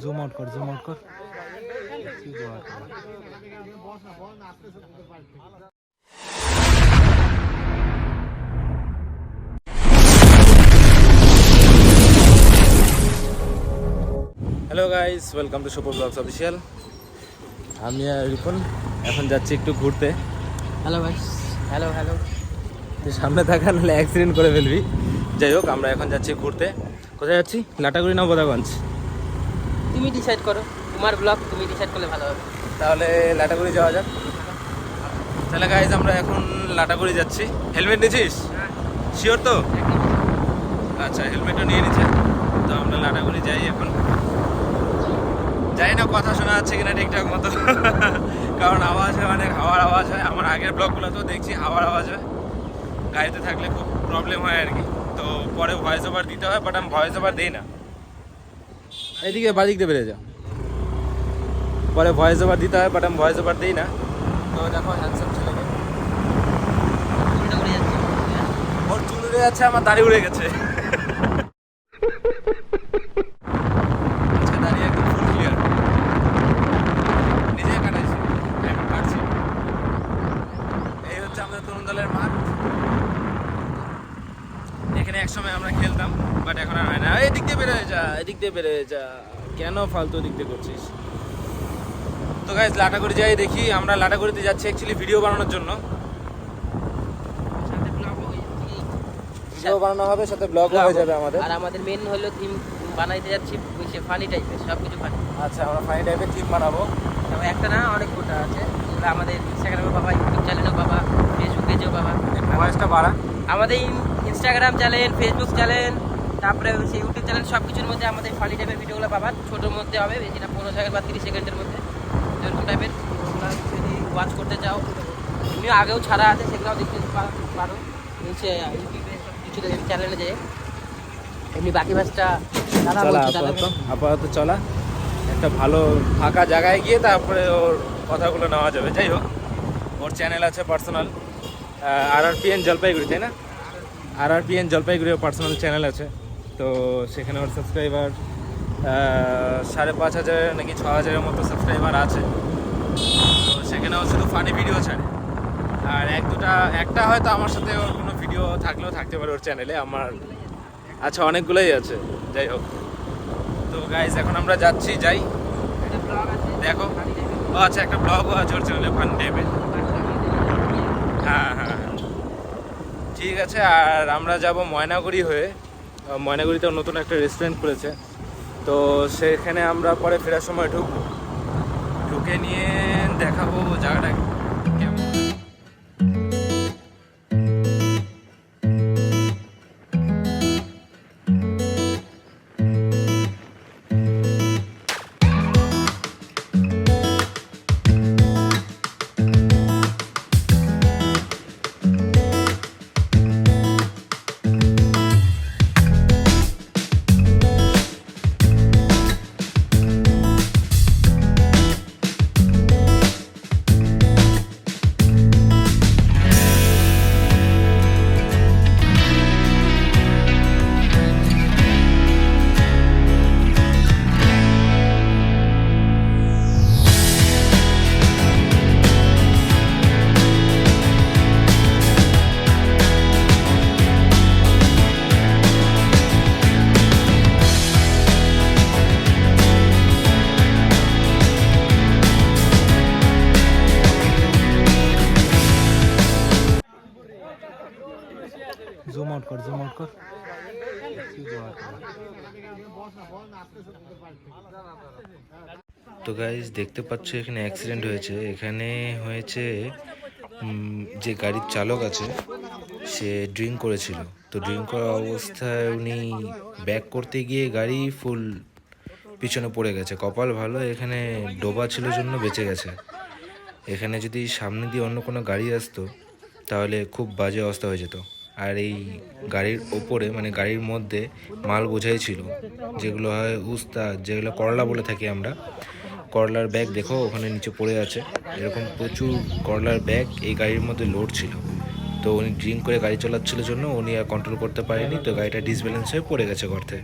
Zoom out কর, zoom out কর। Hello guys, welcome to super vlogs official. আমি আর রিপন এখন যাচ্ছি একটু ঘুরতে। হ্যালো ভাই, হ্যালো হ্যালো। তুই সামনে থাকা, নাহলে অ্যাক্সিডেন্ট করে ফেলবি। যাই হোক, আমরা এখন যাচ্ছি ঘুরতে। কোথায় যাচ্ছি? লাটাগুড়ি না বোদাগঞ্জ? তুমি ডিসাইড করো, তোমার ব্লগ তুমি ডিসাইড করলে ভালো হবে। তাহলে লাটাগুড়ি যাওয়া যাক। তাহলে গাইজ আমরা এখন লাটাগুড়ি যাচ্ছি। হেলমেট নিয়েছিস? শিওর তো? আচ্ছা, হেলমেটও নিয়ে নিচ্ছে। তো আমরা লাটাগুড়ি যাই এখন। জানি না কথা শোনা যাচ্ছে কিনা ঠিকঠাক মতো, কারণ আওয়াজ হয়, অনেক হাওয়ার আওয়াজ হয়। আমার আগের ব্লগগুলোতেও দেখছি হাওয়ার আওয়াজ হয়, গাড়িতে থাকলে খুব প্রবলেম হয় আর কি। তো পরে ভয়েস ওভার দিতে হয়, বাট আমি ভয়েস ওভার দিই না। এইদিকে বাদিক দিয়ে বেরিয়ে যাও। পরে ভয়েস ওভার দিতে হয়, বাট আমি ভয়েস ওভার দিই না। তো দেখো হ্যান্ডসাম ছেলেকে, ওর চুল উড়ে যাচ্ছে, আমার দাড়ি উড়ে গেছে। আজকে দাড়ি একদম ফুল ক্লিয়ার, নিজে কাটাইছি, আমি কাটছি। এই হচ্ছে আমাদের তরুণ দলের মাঠ। এখানে একসময় আমরা খেলতাম, বাট এখন আর হয় না। এই দিক দিয়ে বেরোয় যা, এদিক দিয়ে বেরোয় যা, কেন ফালতু দিক দিয়ে করছিস? তো গাইজ লাটাগুড়ি যাই দেখি। আমরা লাটাগুড়িতে যাচ্ছি অ্যাকচুয়ালি ভিডিও বানানোর জন্য। ভিডিও বানানো হবে, সাথে ব্লগও হয়ে যাবে আমাদের। আর আমাদের মেন হলো থিম বানাইতে যাচ্ছি ফানি টাইপের, সব কিছু ফানি। আচ্ছা, আমরা ফানি টাইপের থিম বানাবো। তবে একটা না, অনেক গোটা আছে। এগুলো আমাদের ইনস্টাগ্রামে পাবা, ইউটিউব চ্যানেলেও পাবা, ফেসবুক পেজেও পাবা। ভয়েসটা বাড়া। আমাদের ইনস্টাগ্রাম চ্যানেল, ফেসবুক চ্যানেল, তারপরে হচ্ছে ইউটিউব চ্যানেল, সব কিছুর মধ্যে আমাদের ফানি টাইপের ভিডিওগুলো পাবা। ছোটোর মধ্যে হবে, যেটা 15 সেকেন্ড বা 30 সেকেন্ডের মধ্যে, এরকম টাইপের। তোমরা যদি ওয়াচ করতে চাও, তুমিও আগেও ছাড়া আছে, সেগুলোও দেখতে পারো নিচে ইউটিউবে, সব কিছু চ্যানেলে যেয়ে। এমনি বাকি মাছটা চলা আপাতত চলা, একটা ভালো ফাঁকা জায়গায় গিয়ে তারপরে ওর কথাগুলো নেওয়া যাবে। যাই হোক, ওর চ্যানেল আছে পার্সোনাল, RRPN জলপাইগুড়ি, তাই না? RRPN জলপাইগুড়ি ওর পার্সোনাল চ্যানেল আছে। তো সেখানে ওর সাবস্ক্রাইবার 5,500 নাকি 6,000-এর মতো সাবস্ক্রাইবার আছে। তো সেখানে ও শুধু ফানি ভিডিও ছাড়ে। আর একটা হয়তো আমার সাথে ওর কোনো ভিডিও থাকলেও থাকতে পারে ওর চ্যানেলে। আমার আচ্ছা, অনেকগুলোই আছে। যাই হোক, তো গাইজ এখন আমরা যাচ্ছি, যাই দেখো। ও আচ্ছা, একটা ব্লগও আছে ওর চ্যানেলে, ফান টাইপের। হ্যাঁ হ্যাঁ, ঠিক আছে। আর আমরা যাব ময়নাগুড়ি হয়ে। ময়নাগুড়িতে নতুন একটা রেস্টুরেন্ট খুলেছে, তো সেখানে আমরা পরে ফেরার সময় ঢুকে নিয়ে দেখাবো জায়গাটা কেমন। জুম আউট কর, জুম আউট কর। তো গাইজ দেখতে পাচ্ছ এখানে অ্যাক্সিডেন্ট হয়েছে। এখানে হয়েছে যে গাড়ির চালক আছে সে ড্রিঙ্ক করেছিল। তো ড্রিঙ্ক করা অবস্থায় উনি ব্যাক করতে গিয়ে গাড়ি ফুল পিছনে পড়ে গেছে। কপাল ভালো এখানে ডোবা ছিল জন্য বেঁচে গেছে। এখানে যদি সামনে দিয়ে অন্য কোনো গাড়ি আসতো তাহলে খুব বাজে অবস্থা হয়ে যেত। আর এই গাড়ির ওপরে মানে গাড়ির মধ্যে মাল বোঝাই ছিল, যেগুলো হয় উস্তা, যেগুলো করলা বলে থাকি আমরা। করলার ব্যাগ দেখো ওখানে নিচে পড়ে আছে। এরকম প্রচুর করলার ব্যাগ এই গাড়ির মধ্যে লোড ছিল। তো উনি ড্রিঙ্ক করে গাড়ি চালাচ্ছিল জন্য উনি আর কন্ট্রোল করতে পারেনি, তো গাড়িটা ডিসব্যালেন্স হয়ে পড়ে গেছে গর্তে।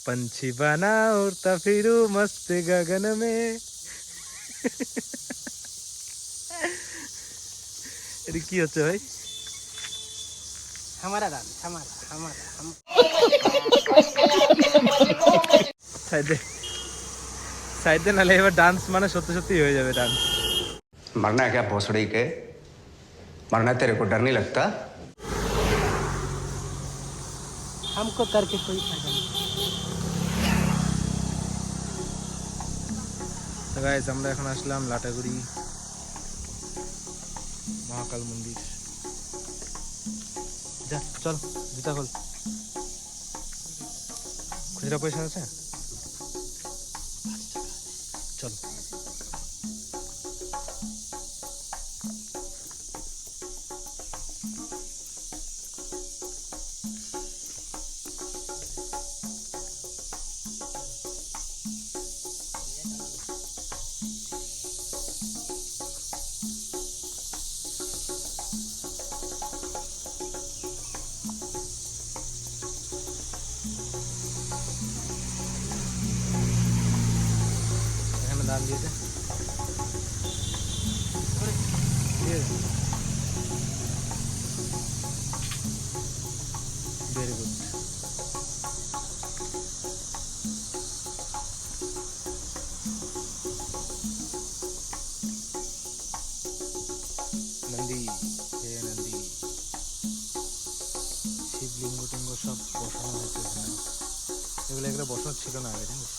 पंछी बना उड़ता फिरू मस्त गगन में এটা কি হচ্ছে ভাই? हमारा डांस हमारा हमारा हम সাইড দে নালে এবার ডান্স মানে সত্যি সত্যি হয়ে যাবে ডান্স। मरना है क्या भोसड़ी के? मरना तेरे को डर नहीं लगता? हमको करके कोई फायदा नहीं। তো গাইস আমরা এখন আসলাম লাটাগুড়ি মহাকাল মন্দির। যা চল জুতা খোল। খুচরা পয়সা আছে? চল। এখানে দাম দিয়েছে ভেরি গুড। নন্দী নন্দী শিবলিঙ্গ টিঙ্গ সব বসানো হয়েছে এখানে। এগুলো বসানো ছিল না আগে জানিস,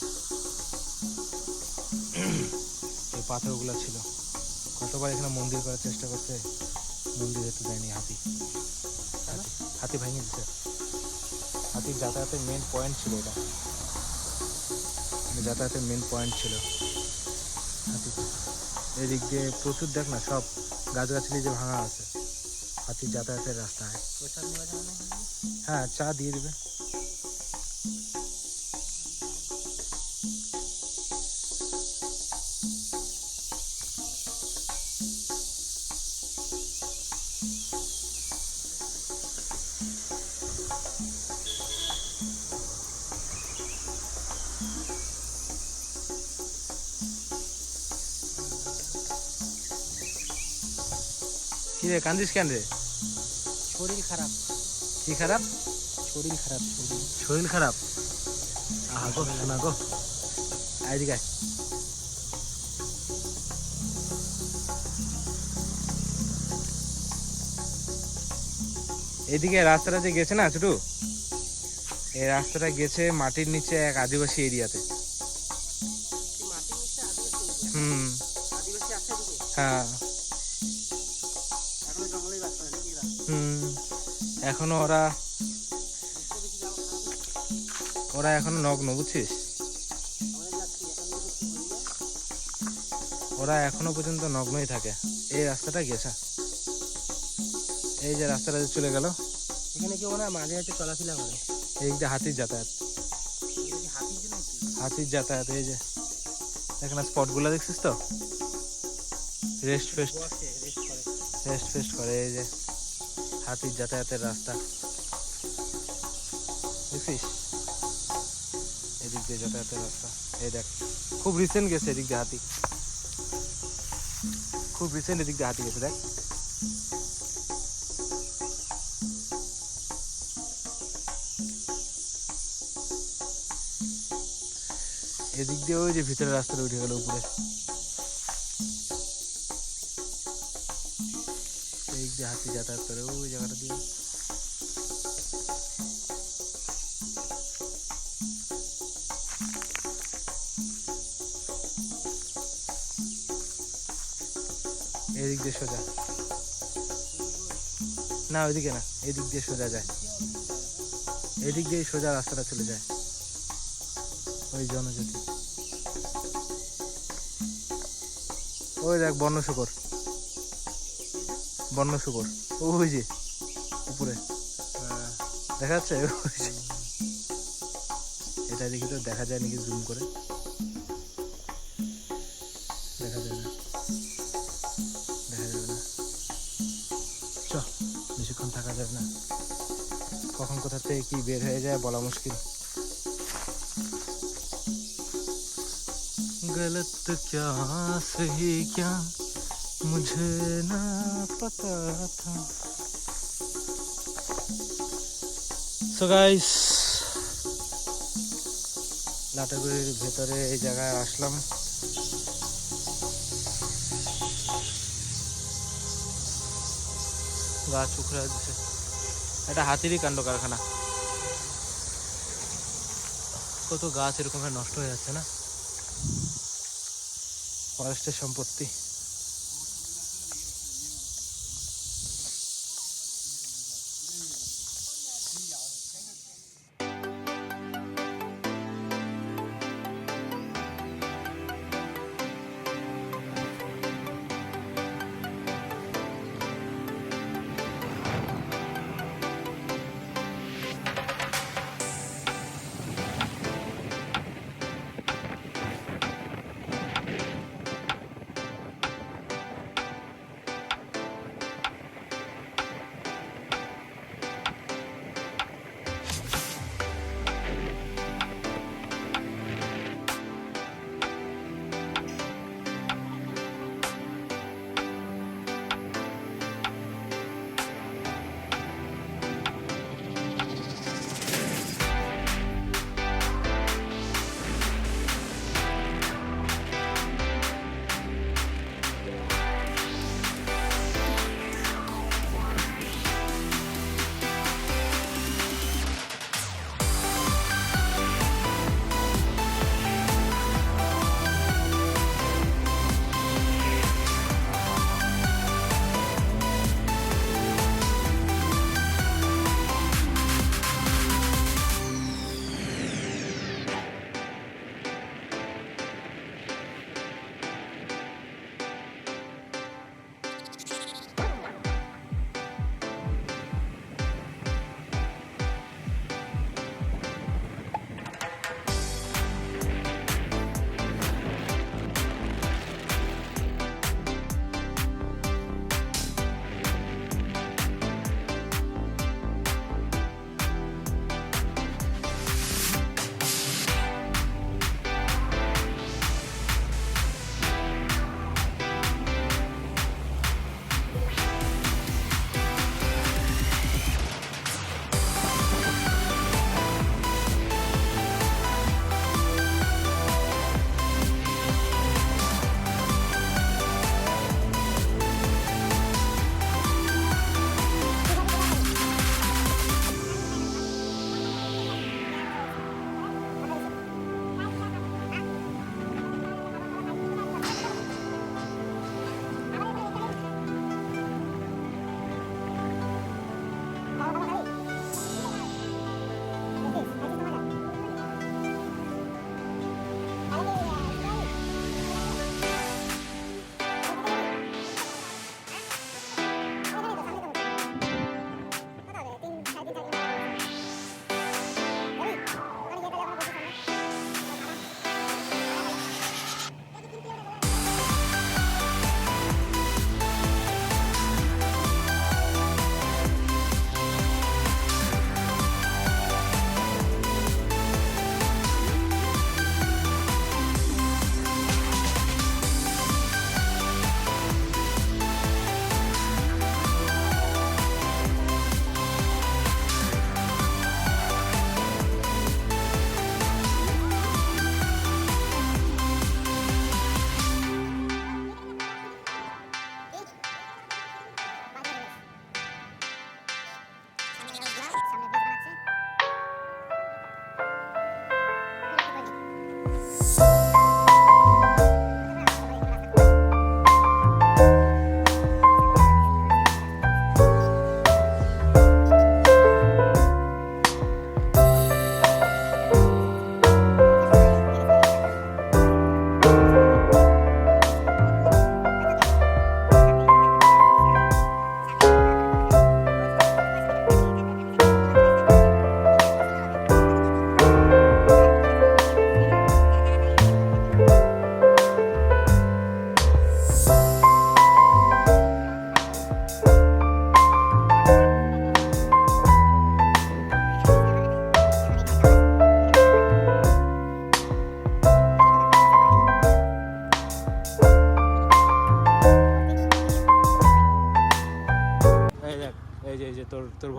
এই পাথরগুলো ছিল। কতবার এখানে মন্দির করার চেষ্টা করছে, মন্দিরে তো দেয়নি। হাতি হাতি ভেঙে দিচ্ছে। হাতির যাতায়াতের মেন পয়েন্ট ছিল এটা, যাতায়াতের মেন পয়েন্ট ছিল হাতি। এদিক দিয়ে প্রচুর দেখ না সব গাছগাছালি যে ভাঙা আছে, হাতির যাতায়াতের রাস্তায়। হ্যাঁ চা দিয়ে দিবে। কি রে কান্দিস কেন রে? শরীর খারাপ। কি খারাপ? শরীর খারাপ। শরীর খারাপ? আহা গো শোনা গো, এদিকে আয়। এদিকে রাস্তাটা যে গেছে না ছোটু, এই রাস্তাটা গেছে মাটির নিচে এক আদিবাসী এরিয়াতে। হুম হ্যাঁ হুম। এখনো ওরা এখনো নগ্ন, বুঝছিস? ওরা এখনো পর্যন্ত নগ্নই থাকে। এই রাস্তাটা গেছে, এই যে রাস্তাটা চলে গেল, এখানে কি ওরা মাঝে মাঝে চলাফেরা করে। এই যে হাতির যাতায়াত, হাতির যাতায়াত। এই যে এখানে স্পটগুলো দেখছিস তো, রেস্ট ফেস্ট করে। এই যে হাতির যাতায়াতের রাস্তা দেখছিস, এদিক দিয়ে যাতায়াতের রাস্তা। এই দেখ খুব রিসেন্ট গেছে এদিক দিয়ে হাতি, খুব রিসেন্ট এদিক দিয়ে হাতি গেছে। দেখ এদিক দিয়ে ওই যে ভিতরে রাস্তাটা উঠে গেল উপরে, এই যে হাতি যাতায়াত করে ওই জায়গাটা দিয়ে। এদিক দিয়ে সোজা না, ওইদিকে না, এদিক দিয়ে সোজা যায়। এদিক দিয়ে সোজা রাস্তাটা চলে যায় ওই জনজাতি। ওই দেখ বন্য শুকর, ওই যে উপরে দেখা যাচ্ছে। এটা দেখি তো দেখা যায় নাকি, জুম করে দেখা যায় না, দেখা যাবে না। চ বেশিক্ষণ থাকা যাবে না, কখন কোথা থেকে কি বের হয়ে যায় বলা মুশকিল। गलत क्या सही क्या मुझे ना पता था। সো গাইস, লাটাগুড়ির ভেতরে এই জায়গায় আসলাম। গাছ উখড়া দিছে, এটা হাতিরই কাণ্ড কারখানা। কত গাছ এরকম নষ্ট হয়ে যাচ্ছে না, ফরেস্টের সম্পত্তি।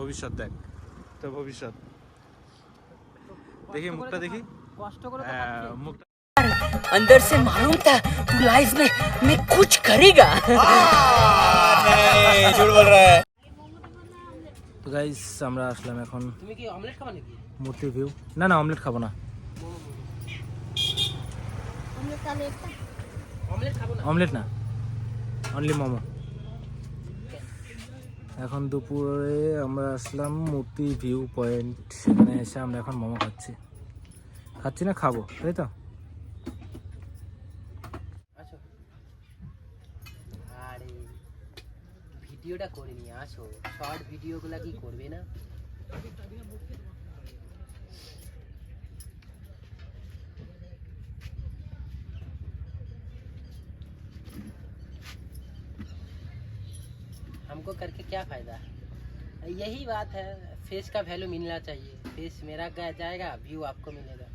ভবিষ্যৎ দেখ, তোর ভবিষ্যৎ দেখি, মুখটা দেখি। কষ্ট করে তো হ্যাঁ, খাচ্ছে। মুখটা अंदर से मालूम था तू लाइफ में कुछ करेगा। তো গাইস আমরা আসলাম এখন তুমি কি অমলেট খাবা নাকি? মূর্তি ভিউ। না না, অমলেট খাবো না, অমলেট খাবো না। অমলেট না, অনলি মোমো। এখন দুপুরে আমরা আসলাম মূর্তি ভিউ পয়েন্ট, সেখানে এসে আমরা এখন মোমো খাচ্ছি না, খাবো, তাই তো? আসো। আরে ভিডিওটা করে নিয়ে আসো, শর্ট ভিডিওগুলা কি করবে না? हमको करके क्या फायदा? यही बात है, फेस का वैल्यू मिलना चाहिए। फेस मेरा जाएगा, व्यू आपको मिलेगा।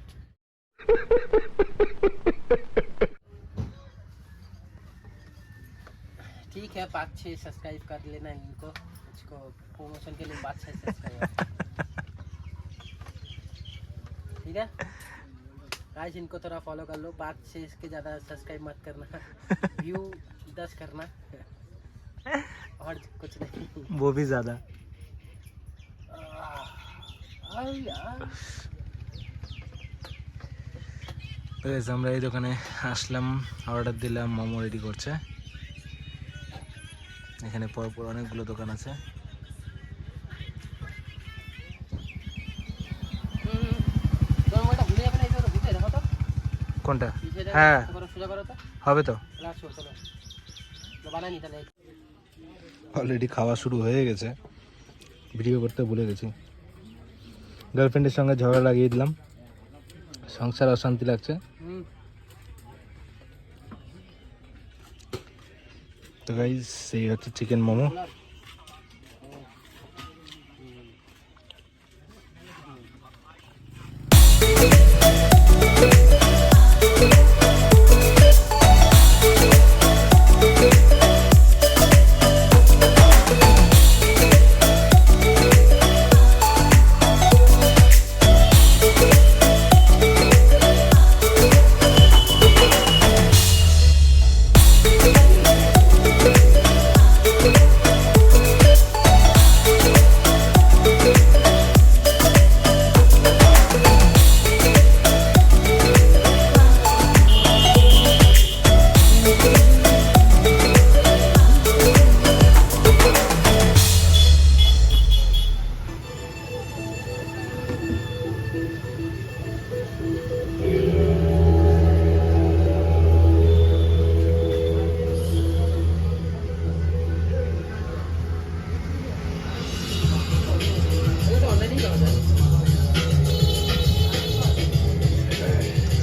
ठीक है, 5-6 सब्सक्राइब कर लेना इनको, इसको प्रमोशन के लिए 5-6 सब्सक्राइब। ठीक है गाइस, इनको थोड़ा फॉलो कर लो, 5-6 के ज़्यादा सब्सक्राइब मत करना, व्यू 10 करना और कुछ नहीं। वो भी ज़्यादा। তো guys, আমরা এই দোকানে আসলাম, অর্ডার দিলাম, মোমো রেডি করছে। এখানে পরপর অনেকগুলো দোকান আছে। কোনটা? হ্যাঁ হবে তো। অলরেডি খাওয়া শুরু হয়ে গেছে, ভিডিও করতে ভুলে গেছি। গার্লফ্রেন্ডের সঙ্গে ঝগড়া লাগিয়ে দিলাম, সংসার অশান্তি লাগছে। তো গাইস, এই হচ্ছে চিকেন মোমো।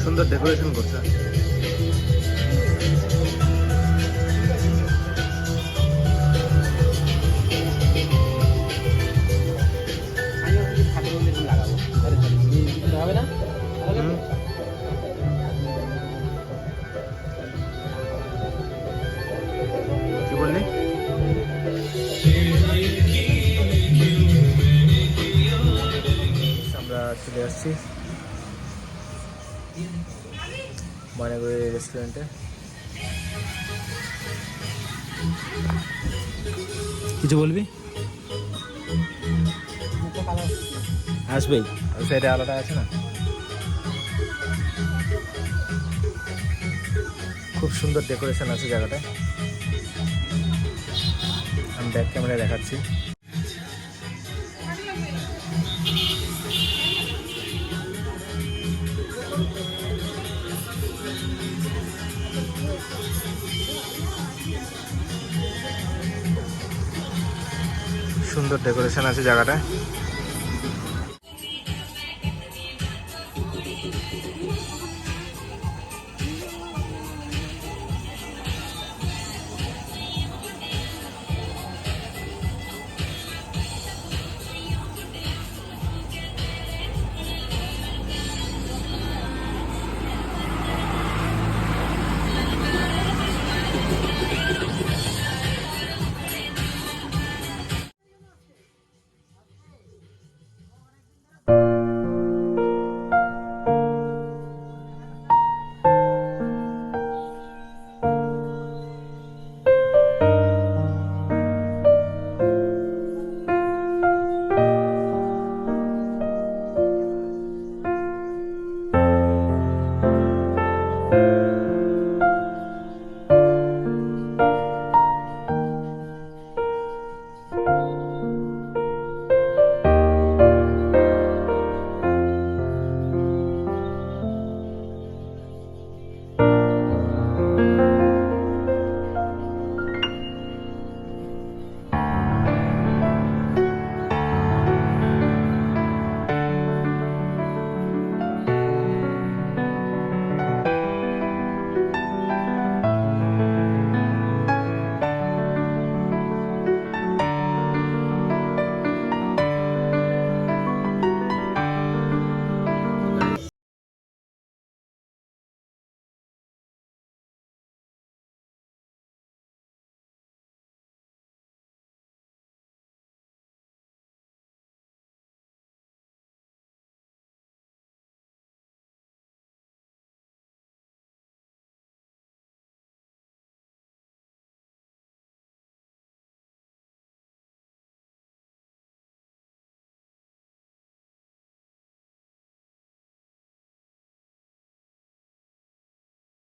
সুন্দর ডেকোরেশন করছে। হবে না? কি বললি? আমরা চলে আসছি ময়নাগুড়ি রেস্টুরেন্টে। কিছু বলবি? আসবেই, ওই সাইডে আলাদা আছে না। খুব সুন্দর ডেকোরেশন আছে জায়গাটায়, আমি ব্যাক ক্যামেরায় দেখাচ্ছি। সুন্দর ডেকোরেশন আছে জায়গাটায়।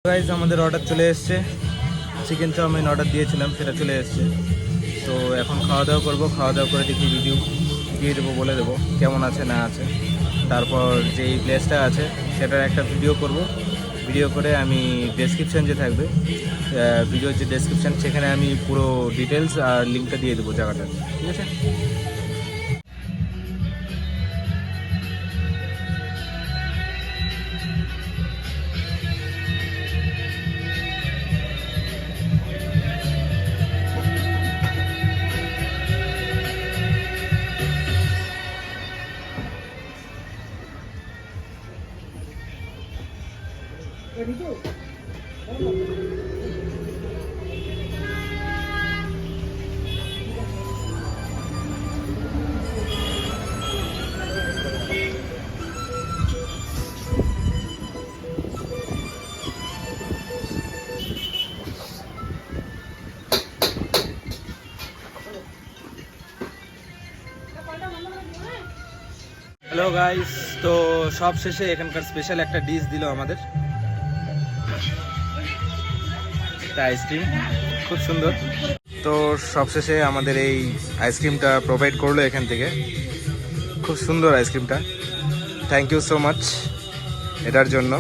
গাইস আমাদের অর্ডার চলে এসছে, চিকেন চাউমিন অর্ডার দিয়েছিলাম, সেটা চলে এসছে। তো এখন খাওয়া দাওয়া করবো, খাওয়া দাওয়া করে দেখি রিভিউ দিয়ে দেবো, বলে দেবো কেমন আছে না আছে। তারপর যেই প্লেসটা আছে সেটার একটা ভিডিও করব, ভিডিও করে আমি ডেসক্রিপশান যে থাকবে ভিডিওর যে ডেসক্রিপশান, সেখানে আমি পুরো ডিটেলস আর লিঙ্কটা দিয়ে দেবো জায়গাটার, ঠিক আছে? হ্যালো গাইস, তো সব শেষে এখানকার স্পেশাল একটা ডিশ দিল আমাদের, একটা আইসক্রিম, খুব সুন্দর। তো সব শেষে আমাদের এই আইসক্রিমটা প্রোভাইড করলো এখান থেকে, খুব সুন্দর আইসক্রিমটা। থ্যাংক ইউ সো মাচ এটার জন্য।